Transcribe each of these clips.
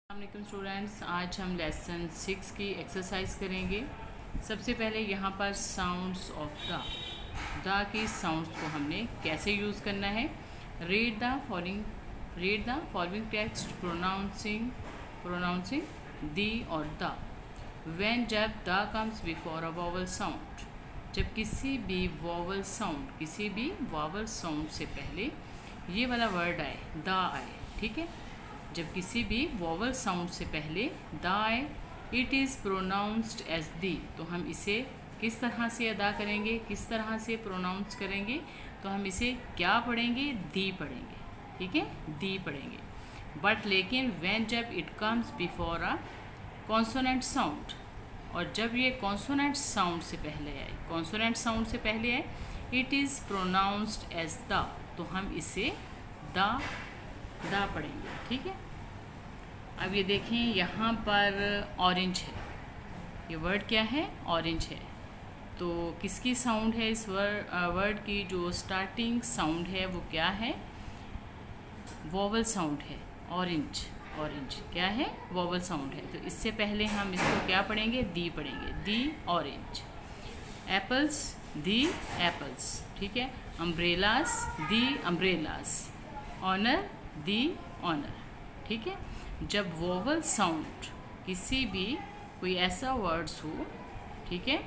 अस्सलाम स्टूडेंट्स, आज हम लेसन 6 की एक्सरसाइज करेंगे। सबसे पहले यहाँ पर साउंड्स ऑफ द की साउंड्स को हमने कैसे यूज़ करना है। Read the following text pronouncing the और द व्हेन जब the comes before a vowel sound, जब किसी भी वॉवल साउंड से पहले ये वाला वर्ड आए, द आए। ठीक है, जब किसी भी वॉवल साउंड से पहले द आए, it is pronounced as the. तो हम इसे किस तरह से अदा करेंगे, किस तरह से प्रोनाउंस करेंगे, तो हम इसे क्या पढ़ेंगे, दी पढ़ेंगे। ठीक है, दी पढ़ेंगे। बट लेकिन व्हेन जब it comes before a consonant sound, और जब ये कॉन्सोनेंट साउंड से पहले आए, it is pronounced as the. तो हम इसे द पढ़ेंगे। ठीक है, अब ये देखें, यहाँ पर ऑरेंज है, ये वर्ड क्या है, ऑरेंज है। तो किसकी साउंड है, इस वर्ड की जो स्टार्टिंग साउंड है वो क्या है, वॉवल साउंड है। ऑरेंज क्या है, वॉवल साउंड है। तो इससे पहले हम इसको क्या पढ़ेंगे, दी पढ़ेंगे। The orange. Apples, the apples. ठीक है, अम्ब्रेलास, दी अम्ब्रेलास। ऑनर, दी ऑनर। ठीक है, जब वोवल साउंड किसी भी कोई ऐसा वर्ड्स हो, ठीक है,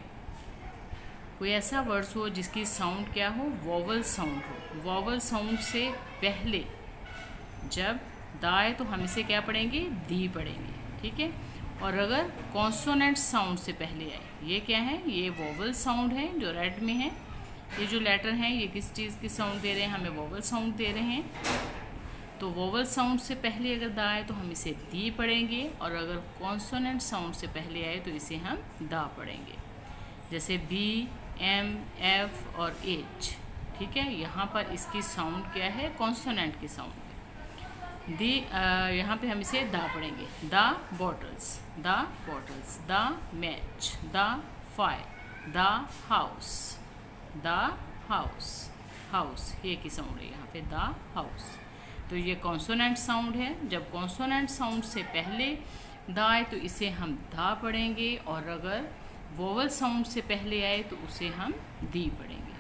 कोई ऐसा वर्ड्स हो जिसकी साउंड क्या हो, वोवल साउंड हो, वोवल साउंड से पहले जब द आए तो हम इसे क्या पढ़ेंगे, दी पढ़ेंगे। ठीक है, और अगर कॉन्सोनेंट साउंड से पहले आए, ये क्या है, ये वोवल साउंड है जो रेड में है। ये जो लेटर हैं ये किस चीज़ की साउंड दे रहे हैं, हमें वोवल साउंड दे रहे हैं। तो वोवल साउंड से पहले अगर द आए तो हम इसे दी पढ़ेंगे, और अगर कॉन्सोनेंट साउंड से पहले आए तो इसे हम द पढ़ेंगे। जैसे बी, एम, एफ और एच। ठीक है, यहाँ पर इसकी साउंड क्या है, कॉन्सोनेंट की साउंड है। दी यहाँ पे हम इसे द पढ़ेंगे। The bottles, the match, the fire, the house, house ये की साउंड है यहाँ पे, द हाउस। तो ये कॉन्सोनेंट साउंड है। जब कॉन्सोनेंट साउंड से पहले द आए तो इसे हम द पढ़ेंगे, और अगर वोवल साउंड से पहले आए तो उसे हम दी पढ़ेंगे।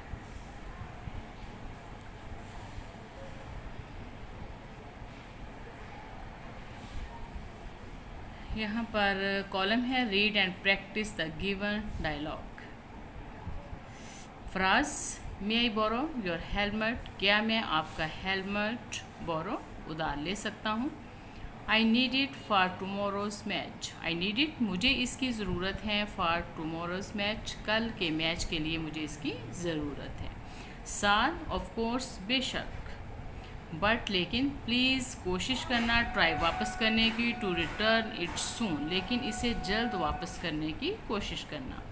यहाँ पर कॉलम है, read and practice the given dialogue. Faraz, may I borrow your helmet, क्या मैं आपका हेलमेट बोरो उधार ले सकता हूँ। I need it for tomorrow's match, I need it मुझे इसकी ज़रूरत है, फॉर टमोरोज़ मैच कल के मैच के लिए मुझे इसकी ज़रूरत है। सार, ऑफ कोर्स बेशक, बट लेकिन, प्लीज़ कोशिश करना, ट्राई वापस करने की, टू रिटर्न इट सून लेकिन इसे जल्द वापस करने की कोशिश करना।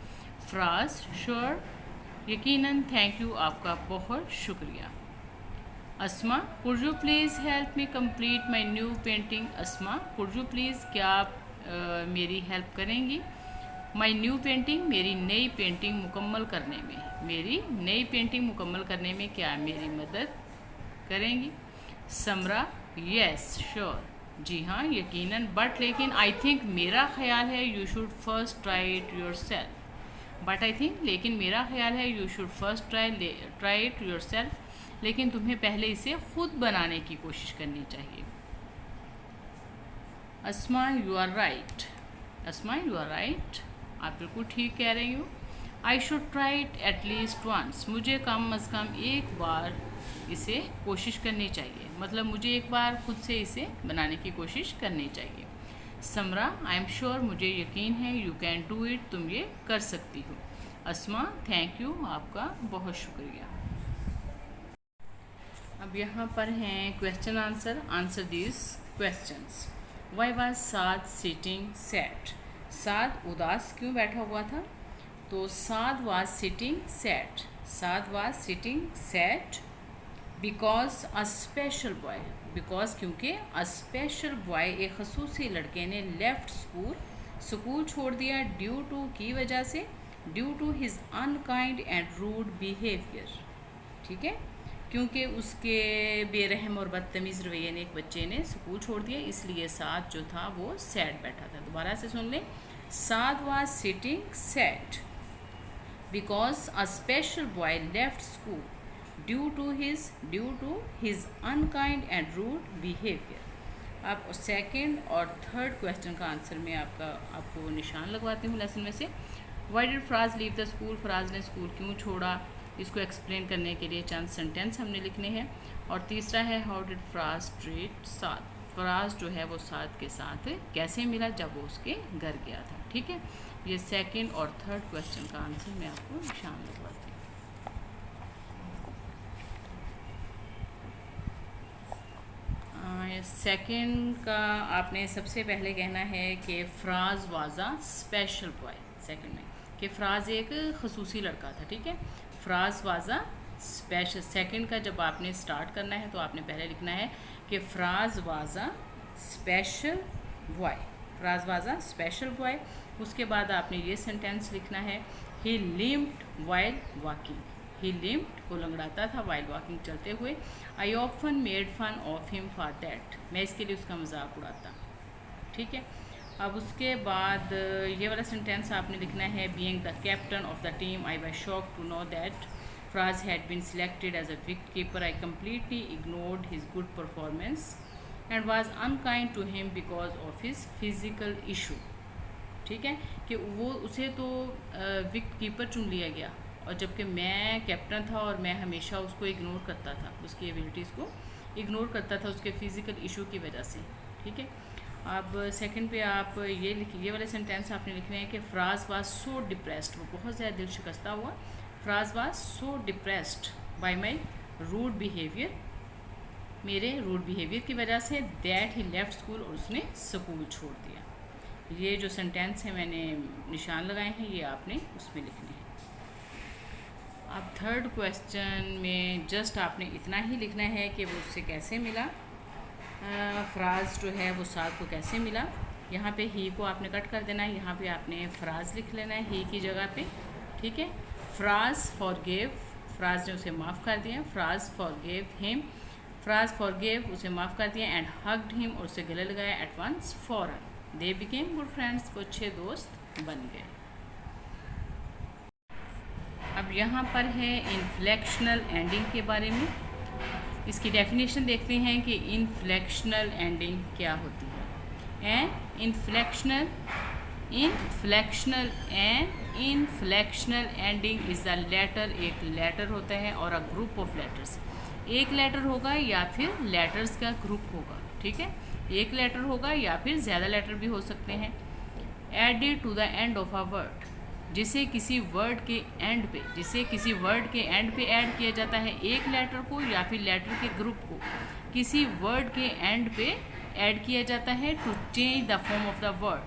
फ्राज, श्योर, यकीनन, थैंक यू, आपका बहुत शुक्रिया। Asma, could you please help me complete my new painting. Asma, could you please, क्या आप मेरी हेल्प करेंगी। माई न्यू पेंटिंग, मेरी नई पेंटिंग मुकम्मल करने में, मेरी नई पेंटिंग मुकम्मल करने में क्या मेरी मदद करेंगी। समरा, येस श्योर, जी हाँ यकीनन, बट लेकिन, आई थिंक मेरा ख्याल है, you should first try it your self. But I think, लेकिन मेरा ख्याल है, you should first try it your self, लेकिन तुम्हें पहले इसे खुद बनाने की कोशिश करनी चाहिए। Asma, you are right, Asma you are right, आप बिल्कुल ठीक कह रही हो। I should try it at least once, मुझे कम अज़ कम एक बार इसे कोशिश करनी चाहिए, मतलब मुझे एक बार खुद से इसे बनाने की कोशिश करनी चाहिए। समरा, आई एम श्योर, मुझे यकीन है, यू कैन डू इट, तुम ये कर सकती हो। अस्मा, थैंक यू, आपका बहुत शुक्रिया। अब यहाँ पर हैं question answer. Answer this questions. Why was Saad sitting sad, Saad उदास क्यों बैठा हुआ था। तो Saad was sitting sad, Saad was sitting sad because a special boy, because क्योंकि अ स्पेशल बॉय एक खसूसी लड़के ने लेफ्ट स्कूल छोड़ दिया, ड्यू टू की वजह से, due to his unkind and rude behaviour. ठीक है, क्योंकि उसके बेरहम और बदतमीज़ रवैये ने एक बच्चे ने स्कूल छोड़ दिया, इसलिए साद जो था वो सैड बैठा था। दोबारा से सुन लें, Saad was sitting sad because a special boy left school due to his unkind and rude behaviour. आप सेकंड और थर्ड क्वेश्चन का आंसर में आपको निशान लगवाती हूँ लेसन में से। Why did Faraz leave the school, Faraz ने स्कूल क्यों छोड़ा, इसको एक्सप्लेन करने के लिए चंद सेंटेंस हमने लिखने हैं। और तीसरा है हाउ डिड फराज ट्रीट साद, फराज जो है वो साद के साथ कैसे मिला जब वो उसके घर गया था। ठीक है, ये सेकंड और थर्ड क्वेश्चन का आंसर मैं आपको निशान लगवाती हूँ। सेकंड का आपने सबसे पहले कहना है कि Faraz was a special boy. Second में कि फराज एक खसूसी लड़का था। ठीक है, Faraz was a special. Second का जब आपने स्टार्ट करना है तो आपने पहले लिखना है कि Faraz was a special boy, Faraz was a special boy. उसके बाद आपने ये सेंटेंस लिखना है ही लिम्प्ड वाइल वॉकिंग, ही लिम्प्ड को लंगड़ाता था वाइल वॉकिंग चलते हुए। I often made fun of him for that, मैं इसके लिए उसका मजाक उड़ाता। ठीक है, अब उसके बाद ये वाला सेंटेंस आपने लिखना है being the captain of the team I was shocked to know that Faraz had been selected as a wicket keeper, I completely ignored his good performance and was unkind to him because of his physical issue. ठीक है, कि वो उसे तो wicket keeper चुन लिया गया और जबकि मैं कैप्टन था और मैं हमेशा उसको इग्नोर करता था, उसकी एबिलिटीज़ को इग्नोर करता था उसके फिज़िकल इशू की वजह से। ठीक है, अब सेकंड पे आप ये वाले सेंटेंस आपने लिखने हैं कि फराज वाज सो डिप्रेस्ड, वो बहुत ज़्यादा दिल शिकस्ता हुआ। Faraz was so depressed by my rude behaviour, मेरे रूड बिहेवियर की वजह से, दैट ही लेफ्ट स्कूल, और उसने स्कूल छोड़ दिया। ये जो सेंटेंस है मैंने निशान लगाए हैं, ये आपने उसमें लिखने हैं। अब थर्ड क्वेश्चन में जस्ट आपने इतना ही लिखना है कि वो उससे कैसे मिला, फराज जो है वो साद को कैसे मिला। यहाँ पे ही को आपने कट कर देना है, यहाँ पे आपने फराज लिख लेना है ही की जगह पे। ठीक है, फराज फॉरगिव, फराज ने उसे माफ़ कर दिया, Faraz forgive him, Faraz forgive उसे माफ़ कर दिया, एंड हग्ड हिम, और उसे गले लगाया एट वंस फॉरन, दे बिकेम गुड फ्रेंड्स, वो अच्छे दोस्त बन गए। अब यहाँ पर है इनफ्लेक्शनल एंडिंग के बारे में, इसकी डेफिनेशन देखते हैं कि इनफ्लेक्शनल एंडिंग क्या होती है। And inflectional ending is the letter, एक लेटर होता है और अ ग्रुप ऑफ लेटर्स, एक लेटर होगा या फिर लेटर्स का ग्रुप होगा। ठीक है, एक लेटर होगा या फिर ज़्यादा लेटर भी हो सकते हैं। Added to the end of a word, जिसे किसी वर्ड के एंड पे ऐड किया जाता है, एक लेटर को या फिर लेटर के ग्रुप को किसी वर्ड के एंड पे ऐड किया जाता है to change the form of the word,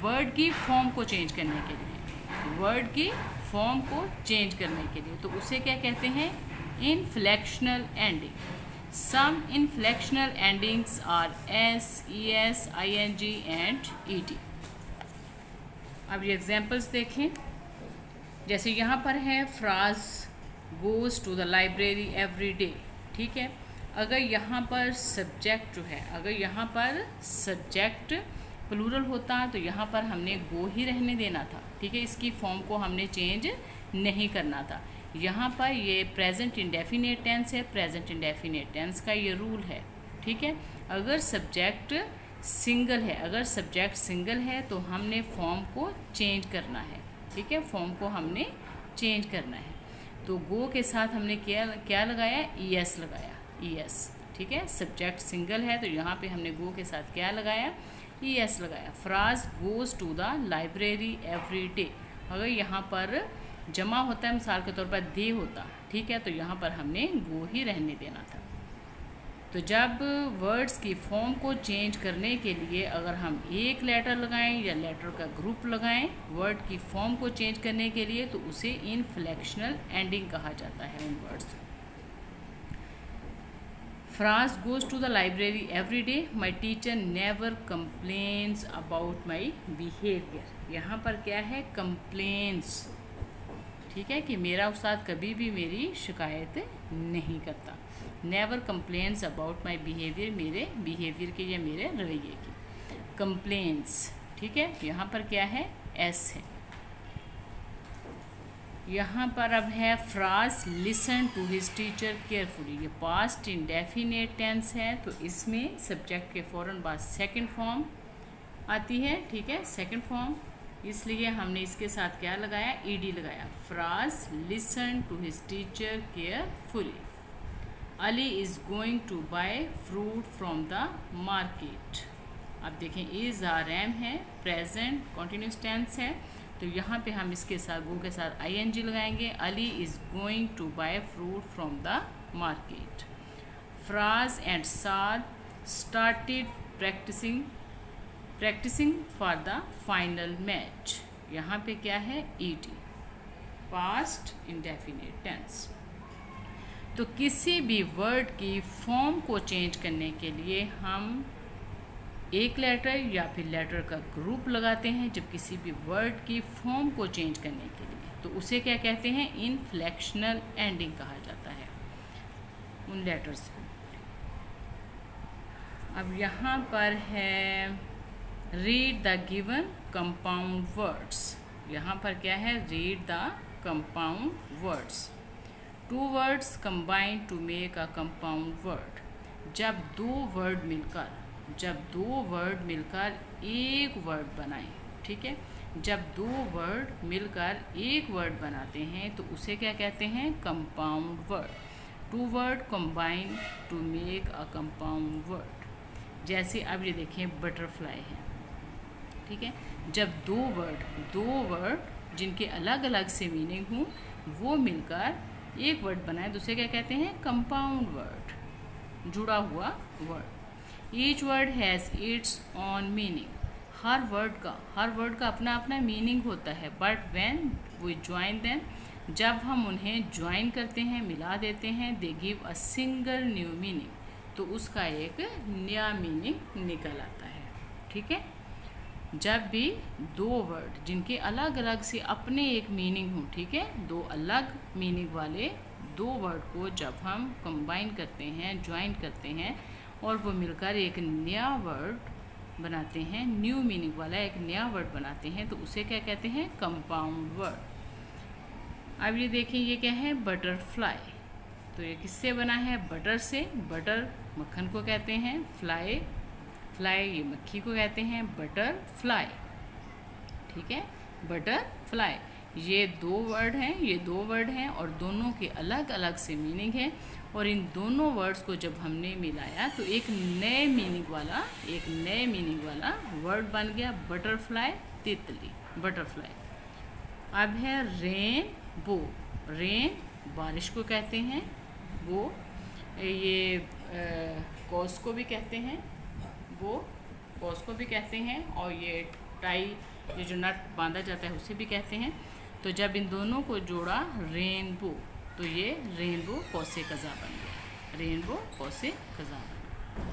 word की फॉर्म को चेंज करने के लिए, वर्ड की फॉर्म को चेंज करने के लिए, तो उसे क्या कहते हैं, inflectional ending. Some inflectional endings are s, es, ing and ed। अब ये एग्जाम्पल्स देखें, जैसे यहाँ पर है Faraz goes to the library every day. ठीक है, अगर यहाँ पर सब्जेक्ट जो है, अगर यहाँ पर सब्जेक्ट प्लूरल होता तो यहाँ पर हमने गो ही रहने देना था। ठीक है, इसकी फॉर्म को हमने चेंज नहीं करना था। यहाँ पर ये प्रेजेंट इंडेफिनेट टेंस है, प्रेजेंट इंडेफिनेट टेंस का ये रूल है। ठीक है, अगर सब्जेक्ट सिंगल है तो हमने फॉर्म को चेंज करना है। ठीक है, फॉर्म को हमने चेंज करना है। तो गो के साथ हमने क्या लगाया, ईएस लगाया, ईएस। ठीक है, सब्जेक्ट सिंगल है तो यहाँ पे हमने गो के साथ क्या लगाया, ईएस लगाया। Faraz goes to the library every day, अगर यहाँ पर जमा होता है, मिसाल के तौर पर दे होता, ठीक है, तो यहाँ पर हमने गो ही रहने देना था। तो जब वर्ड्स की फॉर्म को चेंज करने के लिए अगर हम एक लेटर लगाएं या लेटर का ग्रुप लगाएं वर्ड की फॉर्म को चेंज करने के लिए, तो उसे इनफ्लेक्शनल एंडिंग कहा जाता है उन वर्ड्स को। Faraz goes to the library every day, my teacher never complains about my behaviour. यहाँ पर क्या है, कंप्लेन्स, ठीक है, कि मेरा उस्ताद कभी भी मेरी शिकायत नहीं करता। Never complains about my behaviour, मेरे बिहेवियर की या मेरे रवैये की। कंप्लेन्स, ठीक है, यहाँ पर क्या है, एस है। यहाँ पर अब है Faraz listen to his teacher carefully. ये पास्ट इंडेफिनेट टेंस है, तो इसमें सब्जेक्ट के फ़ौरन बाद सेकंड फॉर्म आती है, ठीक है, सेकंड फॉर्म, इसलिए हमने इसके साथ क्या लगाया, ईडी लगाया। Faraz listen to his teacher carefully. Ali is going to buy fruit from the market. अब देखें, इज़ आर एम है, प्रेजेंट कॉन्टिन्यूस टेंस है, तो यहाँ पे हम इसके साथ गो के साथ आईएनजी लगाएंगे। Ali is going to buy fruit from the market. Faraz and Saad started practising for the final match. यहाँ पे क्या है, ईडी, पास्ट इंडेफिनिट टेंस। तो किसी भी वर्ड की फॉर्म को चेंज करने के लिए हम एक लेटर या फिर लेटर का ग्रुप लगाते हैं जब किसी भी वर्ड की फॉर्म को चेंज करने के लिए, तो उसे क्या कहते हैं, इनफ्लेक्शनल एंडिंग कहा जाता है उन लेटर्स को। अब यहाँ पर है read the given compound words. यहाँ पर क्या है, read the compound words. Two words combine to make a compound word. जब दो वर्ड मिलकर एक वर्ड बनाएं, ठीक है, जब दो वर्ड मिलकर एक वर्ड बनाते हैं तो उसे क्या कहते हैं, compound word. Two words combine to make a compound word. जैसे अब ये देखें, बटरफ्लाई है, ठीक है, जब दो वर्ड जिनके अलग अलग से मीनिंग हों वो मिलकर एक वर्ड बनाए तो उसे क्या कहते हैं, कंपाउंड वर्ड, जुड़ा हुआ word. Each word has its own meaning. हर वर्ड का अपना अपना मीनिंग होता है, but when we join them, जब हम उन्हें ज्वाइन करते हैं, मिला देते हैं, they give a single new meaning, तो उसका एक नया मीनिंग निकल आता है, ठीक है। जब भी दो वर्ड जिनके अलग अलग से अपने एक मीनिंग हो, ठीक है, दो अलग मीनिंग वाले दो वर्ड को जब हम कंबाइन करते हैं, ज्वाइन करते हैं और वो मिलकर एक नया वर्ड बनाते हैं, न्यू मीनिंग वाला एक नया वर्ड बनाते हैं, तो उसे क्या कहते हैं, कंपाउंड वर्ड। अब ये देखिए, ये क्या है, बटरफ्लाई। तो ये किससे बना है, बटर से। बटर मक्खन को कहते हैं, फ्लाई ये मक्खी को कहते हैं, बटरफ्लाई, ठीक है, बटरफ्लाई। ये दो वर्ड हैं और दोनों के अलग अलग से मीनिंग है, और इन दोनों वर्ड्स को जब हमने मिलाया तो एक नए मीनिंग वाला वर्ड बन गया, बटरफ्लाई, तितली, बटरफ्लाई। अब है रेनबो। रेन बारिश को कहते हैं, वो ये कॉस को भी कहते हैं, और ये टाई, ये जो नट बांधा जाता है उसे भी कहते हैं। तो जब इन दोनों को जोड़ा रेनबो, तो ये रेनबो कौसे कज़ा बन गया, रेनबो कौसे कज़ा बन गया।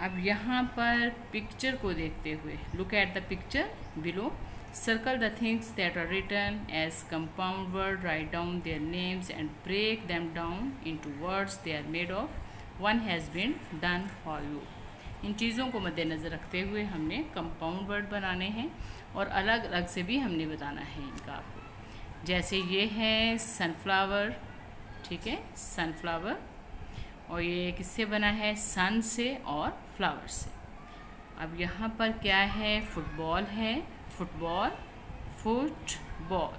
अब यहाँ पर पिक्चर को देखते हुए, look at the picture below. Circle the things that are written as compound word, write down their names and break them down into words they are made of. One has been done for you. इन चीज़ों को मद्देनज़र रखते हुए हमने compound word बनाने हैं और अलग अलग से भी हमने बताना है इनका आपको। जैसे ये है सनफ्लावर, ठीक है, सनफ्लावर, और ये किससे बना है, सन से और फ्लावर से। अब यहाँ पर क्या है, फुटबॉल है, फुटबॉल, फुटबॉल।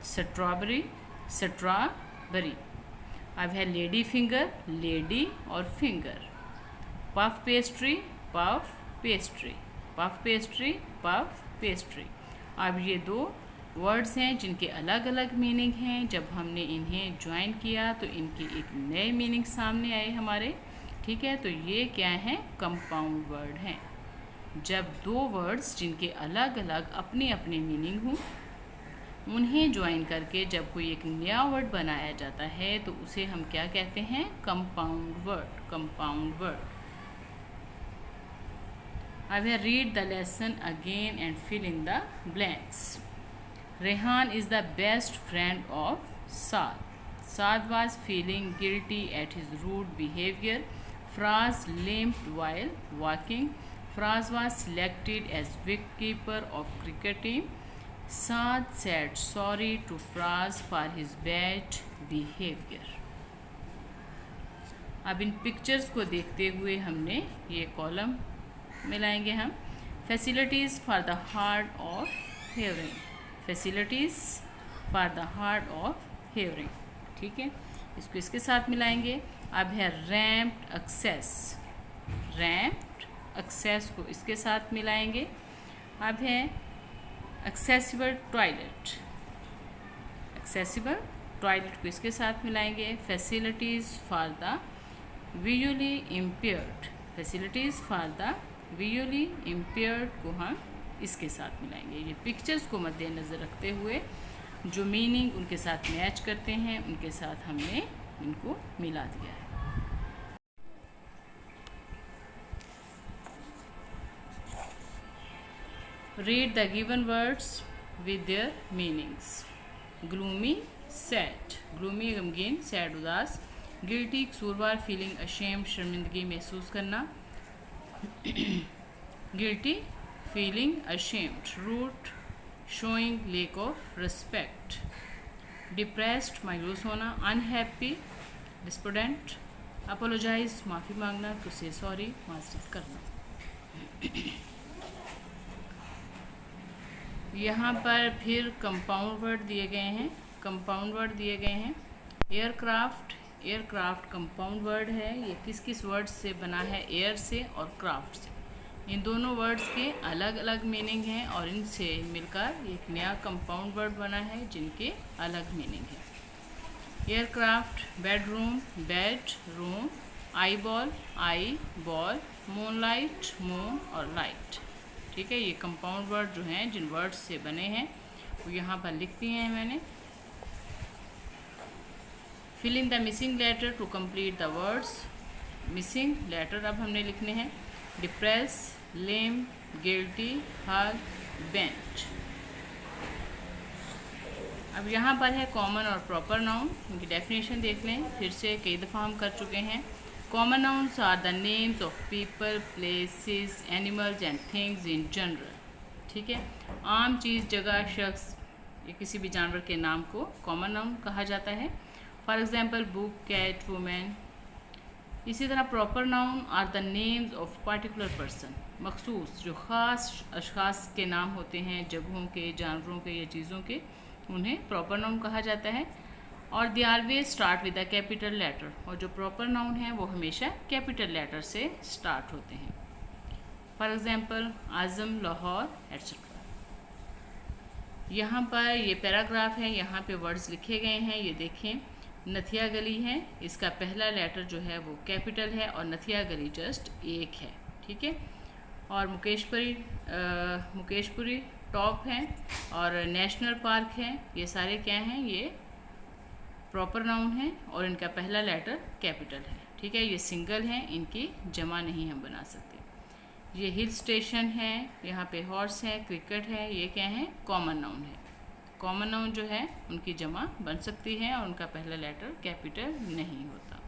Strawberry, strawberry. अब है लेडी फिंगर, लेडी और finger. Puff pastry, puff pastry, puff pastry, puff pastry. अब ये दो वर्ड्स हैं जिनके अलग अलग मीनिंग हैं, जब हमने इन्हें ज्वाइन किया तो इनके एक नए मीनिंग सामने आए हमारे, ठीक है। तो ये क्या है, कंपाउंड वर्ड हैं। जब दो वर्ड्स जिनके अलग अलग अपने अपने मीनिंग हों उन्हें ज्वाइन करके जब कोई एक नया वर्ड बनाया जाता है तो उसे हम क्या कहते हैं, कंपाउंड वर्ड, कंपाउंड वर्ड। अब है read the lesson again and fill in the blanks. Rehan is the best friend of Saad. Saad was feeling guilty at his rude behavior. Fraz limped while walking. Fraz was selected as wicketkeeper of cricket team. Saad said sorry to Fraz for his bad behavior. अब इन pictures को देखते हुए हमने ये column मिलाएंगे हम। Facilities for the hard of hearing, facilities for the hard of hearing, ठीक है, इसको इसके साथ मिलाएंगे। अब है रैम्प्ड एक्सेस, रैम्प्ड एक्सेस को इसके साथ मिलाएंगे। अब है एक्सेसिबल टॉयलेट, एक्सेसिबल टॉयलेट को इसके साथ मिलाएंगे। Facilities for the visually impaired, facilities for the visually impaired को हम इसके साथ मिलाएंगे। ये पिक्चर्स को मद्देनज़र रखते हुए जो मीनिंग उनके साथ मैच करते हैं उनके साथ हमने इनको मिला दिया है। Read the given words with their meanings. Gloomy, sad. Gloomy गमगीन, sad उदास। Guilty कसूरवार, feeling ashamed शर्मिंदगी महसूस करना। Guilty feeling ashamed. Rude showing lack of respect. Depressed मायूस होना। Unhappy despondent. Apologize माफ़ी मांगना, to say sorry माजरत करना। यहाँ पर फिर कंपाउंड वर्ड दिए गए हैं, कंपाउंड वर्ड दिए गए हैं। एयरक्राफ्ट, एयरक्राफ्ट कंपाउंड वर्ड है। ये किस किस वर्ड से बना है? एयर से और क्राफ्ट से। इन दोनों वर्ड्स के अलग अलग मीनिंग हैं और इनसे मिलकर एक नया कंपाउंड वर्ड बना है जिनके अलग मीनिंग है। Aircraft, bedroom, bed, room, eye ball, eye ball, moonlight, moon और लाइट, ठीक है। ये कंपाउंड वर्ड जो हैं जिन वर्ड्स से बने हैं वो यहाँ पर लिख दिए हैं मैंने। Fill in the missing letter to complete the words. Missing letter अब हमने लिखने हैं। Depress, lame, guilty, hug, bench. अब यहाँ पर है कॉमन और प्रॉपर नाउन, उनकी डेफिनेशन देख लें। फिर से कई दफ़ा हम कर चुके हैं। Common nouns are the names of people, places, animals and things in general, ठीक है। आम चीज़, जगह, शख्स या किसी भी जानवर के नाम को कॉमन नाउन कहा जाता है। For example book, cat, women. इसी तरह proper noun are the names of particular person, मखसूस जो ख़ास अशख़ास के नाम होते हैं, जगहों के, जानवरों के या चीज़ों के, उन्हें प्रॉपर नाउन कहा जाता है। और they always start with the capital letter, और जो प्रॉपर नाउन है वो हमेशा कैपिटल लेटर से स्टार्ट होते हैं। For example Azam, Lahore etcetera. यहाँ पर ये पैराग्राफ है, यहाँ पे वर्ड्स लिखे गए हैं। ये देखें, नथिया गली है, इसका पहला लेटर जो है वो कैपिटल है और नथिया गली जस्ट एक है, ठीक है। और मुकेशपुरी टॉप है और नेशनल पार्क है। ये सारे क्या हैं? ये प्रॉपर नाउन है और इनका पहला लेटर कैपिटल है, ठीक है। ये सिंगल हैं, इनकी जमा नहीं हम बना सकते। ये हिल स्टेशन है, यहाँ पे हॉर्स है, क्रिकेट है, ये क्या है? कॉमन नाउन है। कॉमन नाउन जो है उनकी जमा बन सकती है और उनका पहला लेटर कैपिटल नहीं होता।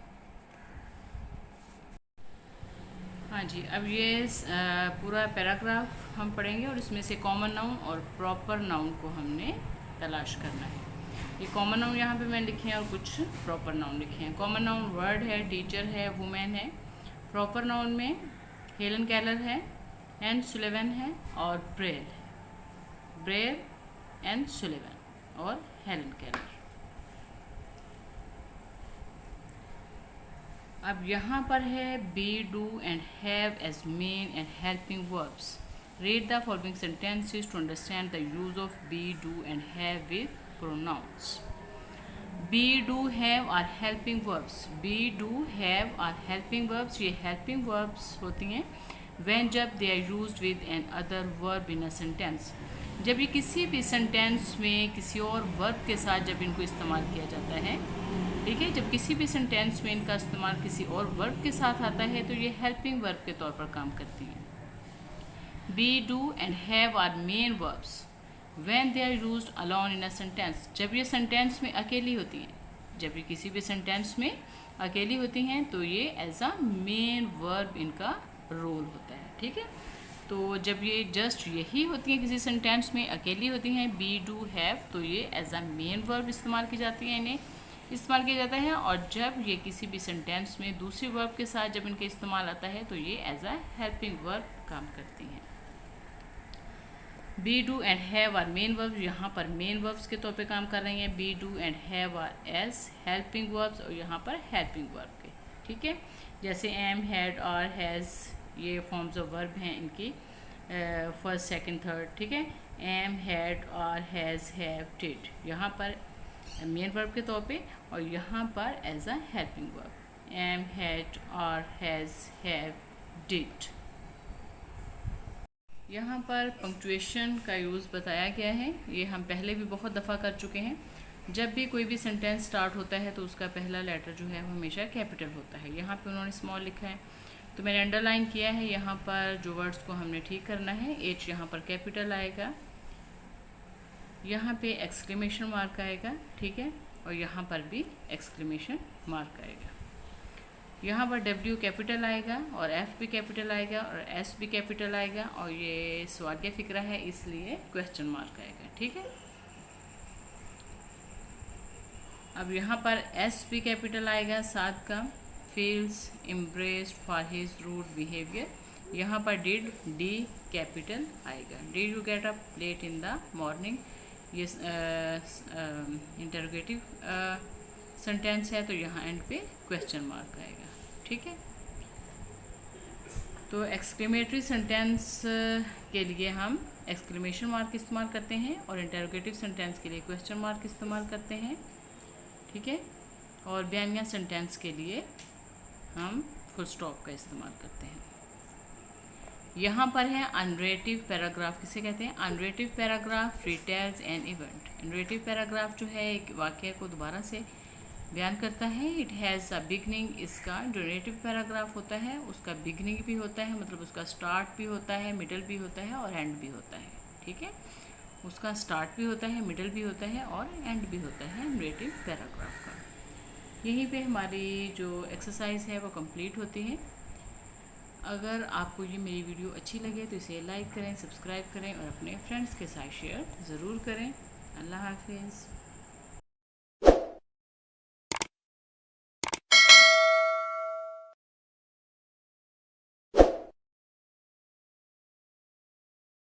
हाँ जी, अब ये पूरा पैराग्राफ हम पढ़ेंगे और इसमें से कॉमन नाउन और प्रॉपर नाउन को हमने तलाश करना है। ये कॉमन नाउन यहाँ पे मैंने लिखे हैं और कुछ प्रॉपर नाउन लिखे हैं। कॉमन नाउन वर्ड है, टीचर है, वुमेन है। प्रॉपर नाउन में हेलन केलर है, एंड सुलेवन है और ब्रेल है। ब्रेल, एंड सुलेवन और हेलन केलर। अब यहाँ पर है be, do and have as main and helping verbs. Read the following sentences to understand the use of be, do and have with pronouns. Be, do, have are helping verbs. Be, do, have are helping verbs. ये helping verbs होती हैं when जब they are used with an other verb in a sentence. जब ये किसी भी sentence में किसी और वर्ब के साथ जब इनको इस्तेमाल किया जाता है, ठीक है। जब किसी भी सेंटेंस में इनका इस्तेमाल किसी और वर्ब के साथ आता है तो ये हेल्पिंग वर्ब के तौर पर काम करती हैं। Be, do and have are main verbs. When they are used alone in a sentence, जब ये सेंटेंस में अकेली होती हैं, जब ये किसी भी सेंटेंस में अकेली होती हैं तो ये एज अ मेन वर्ब इनका रोल होता है, ठीक है। तो जब ये जस्ट यही होती हैं किसी सेंटेंस में अकेली होती हैं, बी डू हैव, तो ये एज अ मेन वर्ब इस्तेमाल की जाती हैं, इन्हें इस्तेमाल किया जाता है। और जब ये किसी भी सेंटेंस में दूसरी वर्ब के साथ जब इनका इस्तेमाल आता है तो ये एज अ हेल्पिंग वर्ब काम करती हैं। Be do and have are main verbs, यहाँ पर मेन वर्ब्स के तौर पे काम कर रही हैं। Be do and have are as helping verbs, और यहाँ पर हेल्पिंग वर्ब के, ठीक है। जैसे एम, हैड और हैज़, ये फॉर्म्स ऑफ वर्ब हैं इनकी, फर्स्ट, सेकंड, थर्ड, ठीक है। एम, हैड और हैज़, हैव, डिड, यहाँ पर मेन वर्ब के तौर पे, और यहाँ पर as a helping verb, am, had और हैज़, हैव, डिड। यहाँ पर पंक्चुएशन का यूज़ बताया गया है, ये हम पहले भी बहुत दफ़ा कर चुके हैं। जब भी कोई भी सेंटेंस स्टार्ट होता है तो उसका पहला लेटर जो है वो हमेशा कैपिटल होता है। यहाँ पे उन्होंने स्मॉल लिखा है तो मैंने अंडरलाइन किया है। यहाँ पर जो वर्ड्स को हमने ठीक करना है, एच यहाँ पर कैपिटल आएगा, यहाँ पे एक्सक्लेमेशन मार्क आएगा, ठीक है, और यहाँ पर भी एक्सक्लेमेशन मार्क आएगा। यहाँ पर W कैपिटल आएगा और F भी कैपिटल आएगा और S भी कैपिटल आएगा, और ये सवालिया फिक्रा है इसलिए क्वेश्चन मार्क आएगा, ठीक है। अब यहाँ पर S भी कैपिटल आएगा, साथ का feels embarrassed for his rude behaviour. यहाँ पर डिड, D कैपिटल आएगा। Did you get up late in the morning, ये इंटरोगेटिव सेंटेंस है तो यहाँ एंड पे क्वेश्चन मार्क आएगा, ठीक है। तो एक्सक्लेमेटरी सेंटेंस के लिए हम एक्सक्लेमेशन मार्क इस्तेमाल करते हैं और इंटरोगेटिव सेंटेंस के लिए क्वेश्चन मार्क इस्तेमाल करते हैं, ठीक है। और बयानिया सेंटेंस के लिए हम फुल स्टॉप का इस्तेमाल करते हैं। यहाँ पर है अनरेटिव पैराग्राफ, किसे कहते हैं? A narrative paragraph retells an event. A narrative paragraph जो है एक वाक़या को दोबारा से बयान करता है। इट हैज़ अ बिगनिंग, इसका जो नेटिव पैराग्राफ होता है उसका बिगनिंग भी होता है, मतलब उसका स्टार्ट भी होता है, मिडल भी होता है और एंड भी होता है, ठीक है। उसका स्टार्ट भी होता है, मिडल भी होता है और एंड भी होता है नेटिव पैराग्राफ का। यहीं पे हमारी जो एक्सरसाइज है वो कंप्लीट होती है। अगर आपको ये मेरी वीडियो अच्छी लगे तो इसे लाइक करें, सब्सक्राइब करें और अपने फ्रेंड्स के साथ शेयर ज़रूर करें। अल्लाह हाफिज़।